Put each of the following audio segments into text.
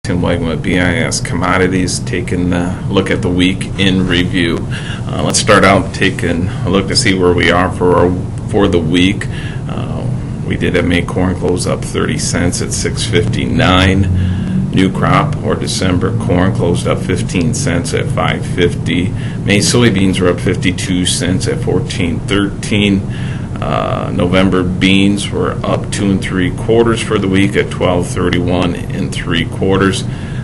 Tim Wagon with BIS Commodities, taking a look at the week in review. Let's start out taking a look to see where we are for the week. We did have May corn close up 30 cents at $6.59. New crop or December corn closed up 15 cents at $5.50. May soybeans were up 52 cents at $14.13. November beans were up 2 3/4 for the week at $12.31 3/4.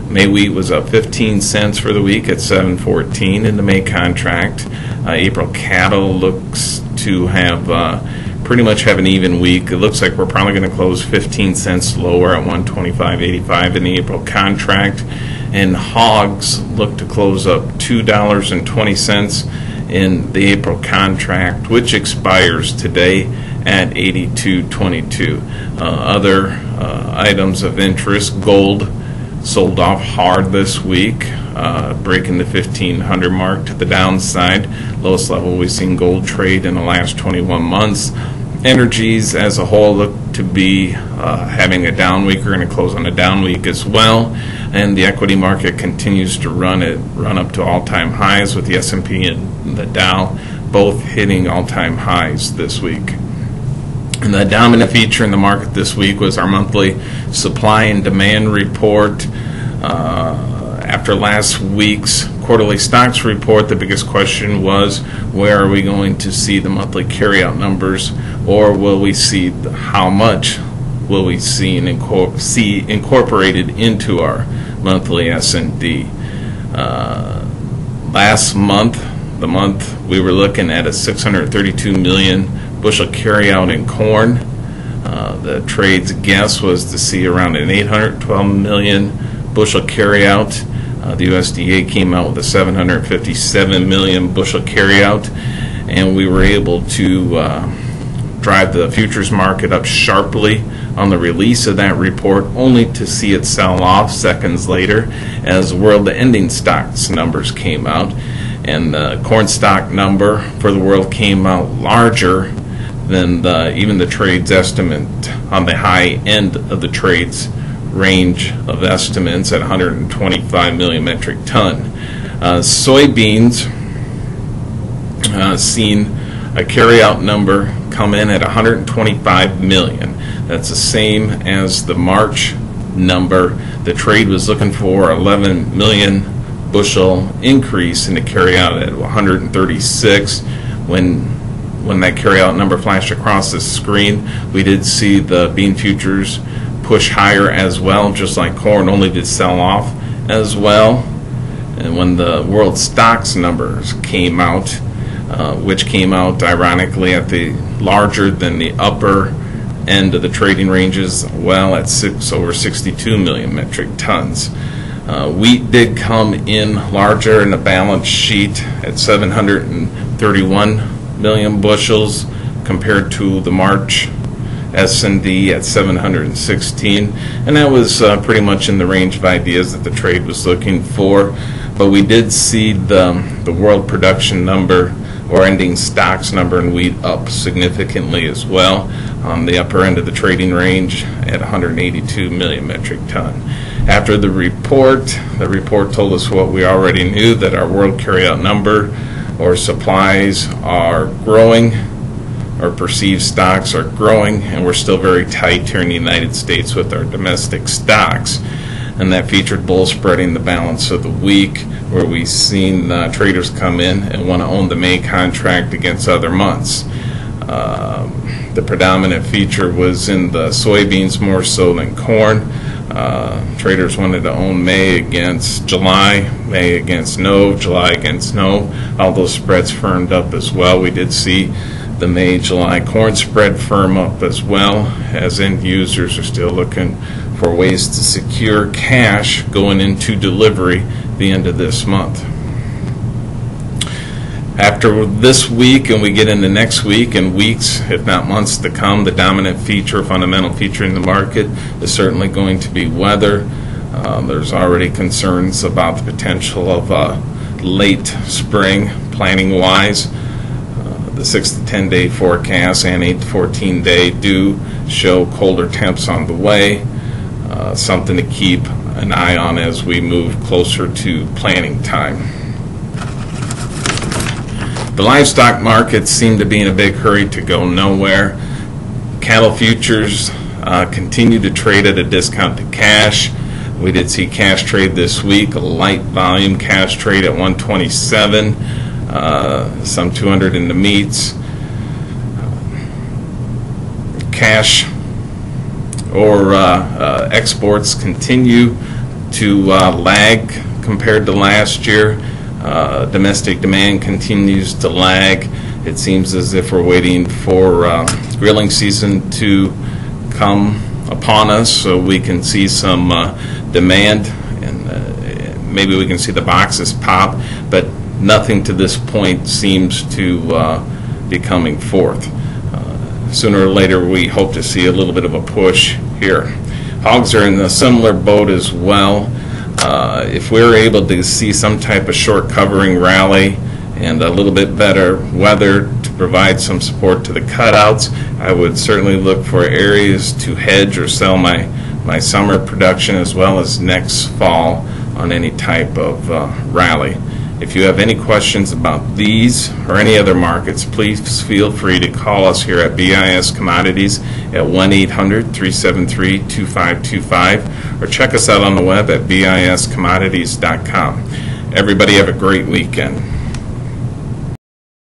May wheat was up 15 cents for the week at $7.14 in the May contract. April cattle looks to have pretty much have an even week. It looks like we're probably going to close 15 cents lower at $125.85 in the April contract. And hogs look to close up $2.20 in the April contract, which expires today at $82.22. Other items of interest: gold sold off hard this week, breaking the 1,500 mark to the downside, lowest level we've seen gold trade in the last 21 months. Energies as a whole look to be having a down week. We're going to close on a down week as well, and the equity market continues to run up to all-time highs, with the S&P and the Dow both hitting all-time highs this week. And the dominant feature in the market this week was our monthly supply and demand report. After last week's quarterly stocks report, the biggest question was, where are we going to see the monthly carryout numbers, or will we see how much will we see incorporated into our monthly S&D? Last month, the month we were looking at a 632 million bushel carryout in corn. The trade's guess was to see around an 812 million bushel carryout. The USDA came out with a 757 million bushel carryout, and we were able to drive the futures market up sharply on the release of that report, only to see it sell off seconds later as world ending stocks numbers came out. And the corn stock number for the world came out larger than even the trade's estimate on the high end of the trade's range of estimates at 125 million metric ton. Soybeans seen a carryout number come in at 125 million. That's the same as the March number. The trade was looking for 11 million bushel increase in the carryout at 136. When that carryout number flashed across the screen, we did see the bean futures push higher as well, just like corn, only did sell off as well. And when the world stocks numbers came out, which came out ironically at the larger than the upper end of the trading ranges, well, at over 62 million metric tons. Wheat did come in larger in the balance sheet at 731 million bushels compared to the March S&D at 716, and that was pretty much in the range of ideas that the trade was looking for. But we did see the world production number or ending stocks number in wheat up significantly as well, on the upper end of the trading range at 182 million metric ton. After the report told us what we already knew, that our world carryout number or supplies are growing, or perceived stocks are growing, and we're still very tight here in the United States with our domestic stocks. And that featured bull spreading the balance of the week, where we've seen traders come in and want to own the May contract against other months. The predominant feature was in the soybeans more so than corn. Traders wanted to own May against July, May against no, July against no. All those spreads firmed up as well. We did see the May-July corn spread firm up as well, as end users are still looking for ways to secure cash going into delivery the end of this month. After this week, and we get into next week and weeks, if not months to come, the dominant feature, fundamental feature in the market is certainly going to be weather. There's already concerns about the potential of late spring planning-wise. The 6 to 10 day forecast and 8 to 14 day do show colder temps on the way. Something to keep an eye on as we move closer to planting time. The livestock markets seem to be in a big hurry to go nowhere. Cattle futures continue to trade at a discount to cash. We did see cash trade this week, a light volume cash trade at 127, some 200 in the meats. Cash or exports continue to lag compared to last year. Domestic demand continues to lag. It seems as if we're waiting for grilling season to come upon us so we can see some demand, and maybe we can see the boxes pop, but nothing to this point seems to be coming forth. Sooner or later we hope to see a little bit of a push here. Hogs are in a similar boat as well. If we're able to see some type of short covering rally and a little bit better weather to provide some support to the cutouts, I would certainly look for areas to hedge or sell my summer production as well as next fall on any type of rally. If you have any questions about these or any other markets, please feel free to call us here at BIS Commodities at 1-800-373-2525 or check us out on the web at biscommodities.com. Everybody have a great weekend.